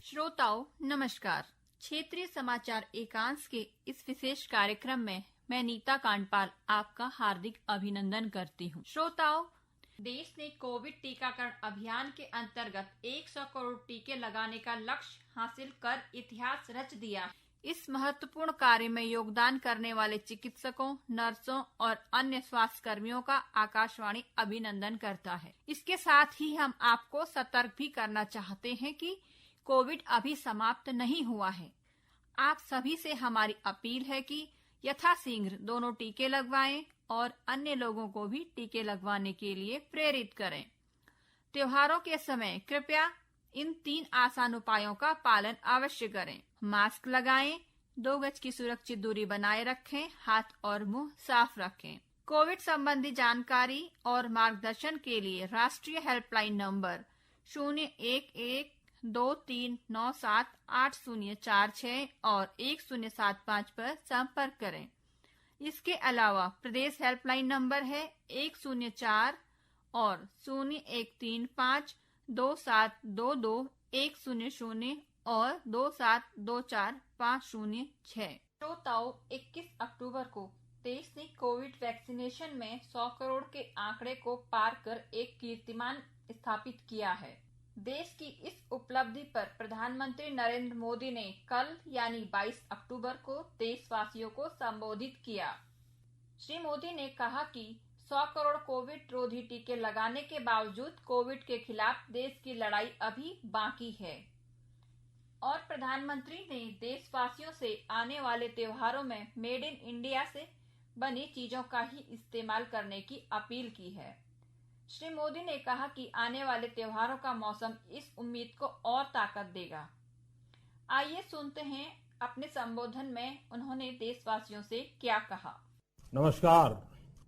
श्रोताओं नमस्कार। क्षेत्रीय समाचार एकांश के इस विशेष कार्यक्रम में मैं नीता कांडपाल आपका हार्दिक अभिनंदन करती हूँ। श्रोताओं, देश ने कोविड टीकाकरण अभियान के अंतर्गत 100 करोड़ टीके लगाने का लक्ष्य हासिल कर इतिहास रच दिया। इस महत्वपूर्ण कार्य में योगदान करने वाले चिकित्सकों, नर्सों और अन्य स्वास्थ्य कर्मियों का आकाशवाणी अभिनंदन करता है। इसके साथ ही हम आपको सतर्क भी करना चाहते हैं कि कोविड अभी समाप्त नहीं हुआ है। आप सभी से हमारी अपील है कि यथाशीघ्र दोनों टीके लगवाएं और अन्य लोगों को भी टीके लगवाने के लिए प्रेरित करें। त्योहारों के समय कृपया इन 3 आसान उपायों का पालन अवश्य करें। मास्क लगाएं, 2 गज की सुरक्षित दूरी बनाए रखें, हाथ और मुंह साफ रखें। कोविड संबंधी जानकारी और मार्गदर्शन के लिए राष्ट्रीय हेल्पलाइन नंबर 01123978046 और 1075 पर संपर्क करें। इसके अलावा प्रदेश हेल्पलाइन नंबर है 104 और 01352722 और 2724506। श्रोताओं, 21 अक्टूबर को देश ने कोविड वैक्सीनेशन में 100 करोड़ के आंकड़े को पार कर एक कीर्तिमान स्थापित किया है। देश की इस उपलब्धि पर प्रधानमंत्री नरेंद्र मोदी ने कल यानी 22 अक्टूबर को देशवासियों को संबोधित किया। श्री मोदी ने कहा कि 100 करोड़ कोविड रोधी टीके लगाने के बावजूद कोविड के खिलाफ देश की लड़ाई अभी बाकी है। और प्रधानमंत्री ने देशवासियों से आने वाले त्योहारों में मेड इन इंडिया से बनी चीजों का ही इस्तेमाल करने की अपील की है। श्री मोदी ने कहा कि आने वाले त्योहारों का मौसम इस उम्मीद को और ताकत देगा। आइए सुनते हैं अपने संबोधन में उन्होंने देशवासियों से क्या कहा। नमस्कार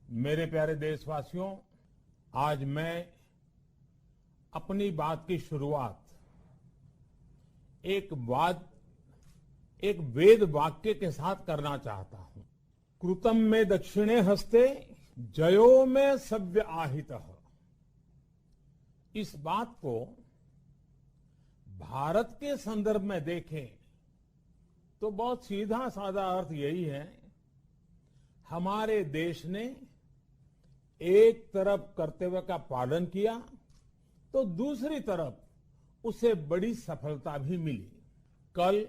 मेरे प्यारे देशवासियों, आज मैं अपनी बात की शुरुआत एक वेद वाक्य के साथ करना चाहता हूं। कृतम में दक्षिणे हस्ते जयो में सव्य आहितः। इस बात को भारत के संदर्भ में देखें तो बहुत सीधा साधा अर्थ यही है, हमारे देश ने एक तरफ कर्तव्य का पालन किया तो दूसरी तरफ उसे बड़ी सफलता भी मिली। कल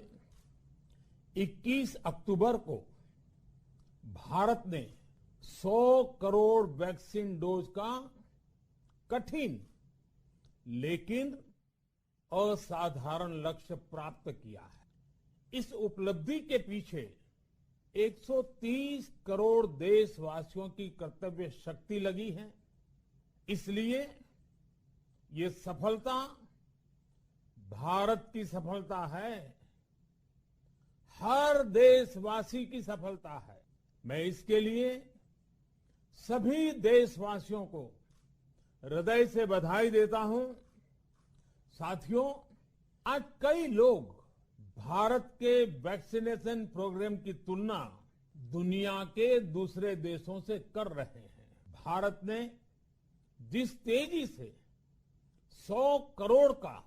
21 अक्टूबर को भारत ने 100 करोड़ वैक्सीन डोज का कठिन लेकिन असाधारण लक्ष्य प्राप्त किया है। इस उपलब्धि के पीछे 130 करोड़ देशवासियों की कर्तव्य शक्ति लगी है। इसलिए ये सफलता भारत की सफलता है, हर देशवासी की सफलता है। मैं इसके लिए सभी देशवासियों को हृदय से बधाई देता हूं। साथियों, आज कई लोग भारत के वैक्सीनेशन प्रोग्राम की तुलना दुनिया के दूसरे देशों से कर रहे हैं। भारत ने जिस तेजी से 100 करोड़ का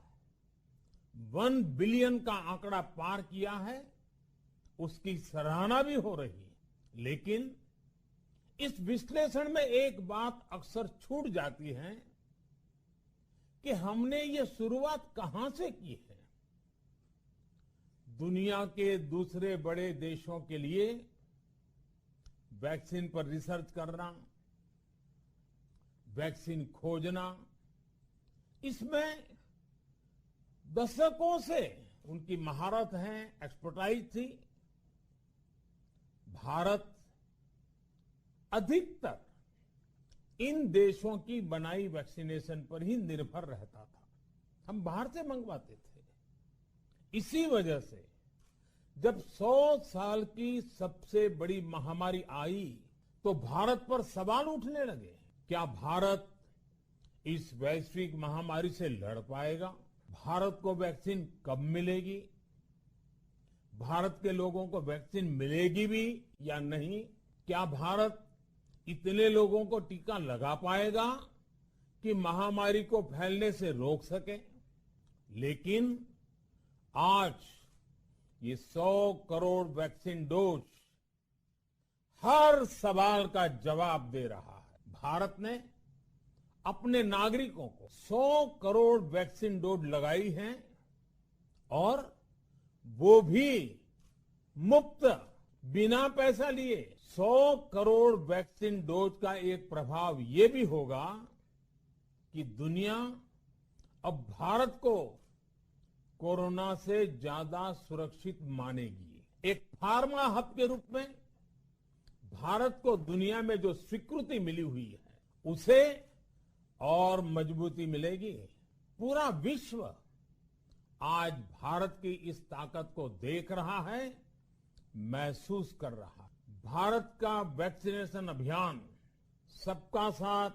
1 बिलियन का आंकड़ा पार किया है, उसकी सराहना भी हो रही है। लेकिन इस विश्लेषण में एक बात अक्सर छूट जाती है कि हमने ये शुरुआत कहां से की है। दुनिया के दूसरे बड़े देशों के लिए वैक्सीन पर रिसर्च करना, वैक्सीन खोजना, इसमें दशकों से उनकी महारत है, एक्सपर्टाइज थी। भारत अधिकतर इन देशों की बनाई वैक्सीनेशन पर ही निर्भर रहता था। हम बाहर से मंगवाते थे। इसी वजह से जब 100 साल की सबसे बड़ी महामारी आई तो भारत पर सवाल उठने लगे, क्या भारत इस वैश्विक महामारी से लड़ पाएगा? भारत को वैक्सीन कब मिलेगी? भारत के लोगों को वैक्सीन मिलेगी भी या नहीं? क्या भारत इतने लोगों को टीका लगा पाएगा कि महामारी को फैलने से रोक सके? लेकिन आज ये 100 करोड़ वैक्सीन डोज हर सवाल का जवाब दे रहा है। भारत ने अपने नागरिकों को 100 करोड़ वैक्सीन डोज लगाई हैं और वो भी मुफ्त, बिना पैसा लिए। 100 करोड़ वैक्सीन डोज का एक प्रभाव ये भी होगा कि दुनिया अब भारत को कोरोना से ज्यादा सुरक्षित मानेगी। एक फार्मा हब के रूप में भारत को दुनिया में जो स्वीकृति मिली हुई है उसे और मजबूती मिलेगी। पूरा विश्व आज भारत की इस ताकत को देख रहा है, महसूस कर रहा है। भारत का वैक्सीनेशन अभियान सबका साथ,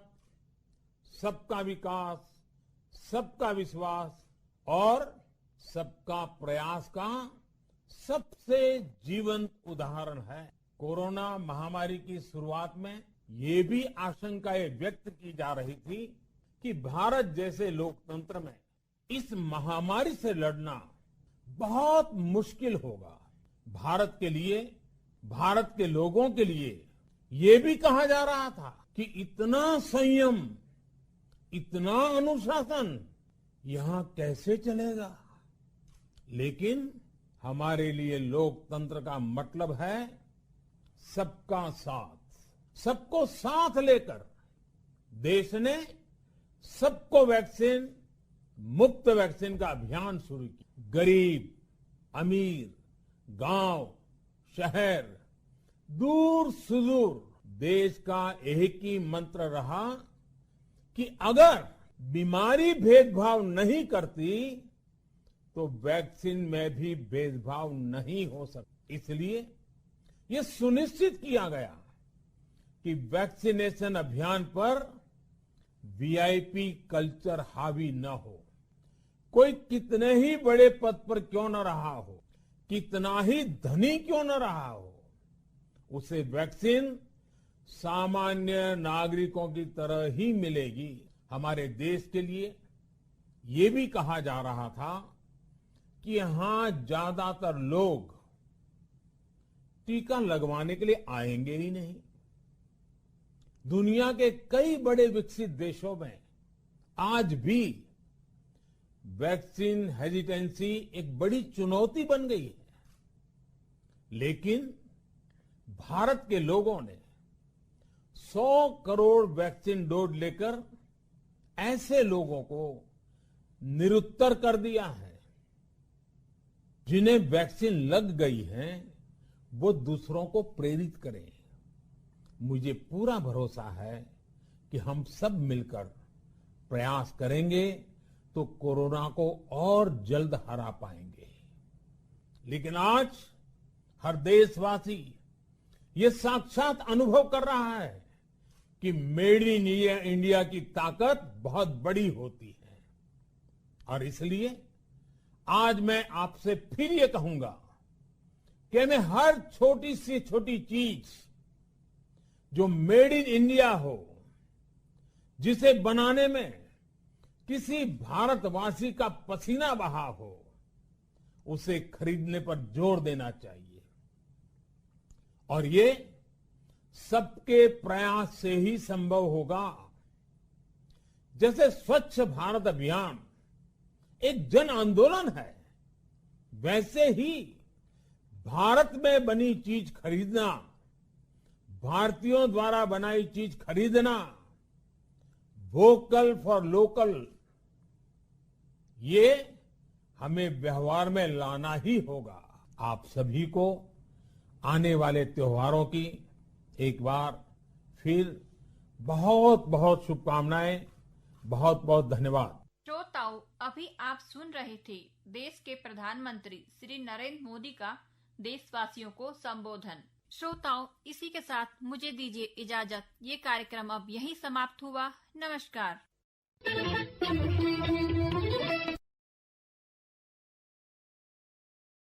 सबका विकास, सबका विश्वास और सबका प्रयास का सबसे जीवंत उदाहरण है। कोरोना महामारी की शुरुआत में ये भी आशंकाएं व्यक्त की जा रही थी कि भारत जैसे लोकतंत्र में इस महामारी से लड़ना बहुत मुश्किल होगा। भारत के लिए, भारत के लोगों के लिए ये भी कहा जा रहा था कि इतना संयम, इतना अनुशासन यहां कैसे चलेगा। लेकिन हमारे लिए लोकतंत्र का मतलब है सबका साथ। सबको साथ लेकर देश ने सबको वैक्सीन, मुफ्त वैक्सीन का अभियान शुरू किया। गरीब, अमीर, गांव, शहर, दूर सुदूर, देश का एक ही मंत्र रहा कि अगर बीमारी भेदभाव नहीं करती तो वैक्सीन में भी भेदभाव नहीं हो सकता। इसलिए ये सुनिश्चित किया गया कि वैक्सीनेशन अभियान पर वीआईपी कल्चर हावी न हो। कोई कितने ही बड़े पद पर क्यों न रहा हो, कितना ही धनी क्यों न रहा हो, उसे वैक्सीन सामान्य नागरिकों की तरह ही मिलेगी। हमारे देश के लिए ये भी कहा जा रहा था कि यहां ज्यादातर लोग टीका लगवाने के लिए आएंगे ही नहीं। दुनिया के कई बड़े विकसित देशों में आज भी वैक्सीन हेजिटेंसी एक बड़ी चुनौती बन गई है। लेकिन भारत के लोगों ने 100 करोड़ वैक्सीन डोज लेकर ऐसे लोगों को निरुत्तर कर दिया है। जिन्हें वैक्सीन लग गई है वो दूसरों को प्रेरित करें। मुझे पूरा भरोसा है कि हम सब मिलकर प्रयास करेंगे तो कोरोना को और जल्द हरा पाएंगे। लेकिन आज हर देशवासी ये साक्षात अनुभव कर रहा है कि मेड इन इंडिया की ताकत बहुत बड़ी होती है। और इसलिए आज मैं आपसे फिर ये कहूंगा कि हमें हर छोटी से छोटी चीज जो मेड इन इंडिया हो, जिसे बनाने में किसी भारतवासी का पसीना बहा हो, उसे खरीदने पर जोर देना चाहिए। और ये सबके प्रयास से ही संभव होगा। जैसे स्वच्छ भारत अभियान एक जन आंदोलन है, वैसे ही भारत में बनी चीज खरीदना, भारतीयों द्वारा बनाई चीज खरीदना, वोकल फॉर लोकल, ये हमें व्यवहार में लाना ही होगा। आप सभी को आने वाले त्योहारों की एक बार फिर बहुत बहुत शुभकामनाएं, बहुत बहुत धन्यवाद। श्रोताओं, अभी आप सुन रहे थे देश के प्रधानमंत्री श्री नरेंद्र मोदी का देशवासियों को संबोधन। श्रोताओं, इसी के साथ मुझे दीजिए इजाजत। ये कार्यक्रम अब यहीं समाप्त हुआ। नमस्कार।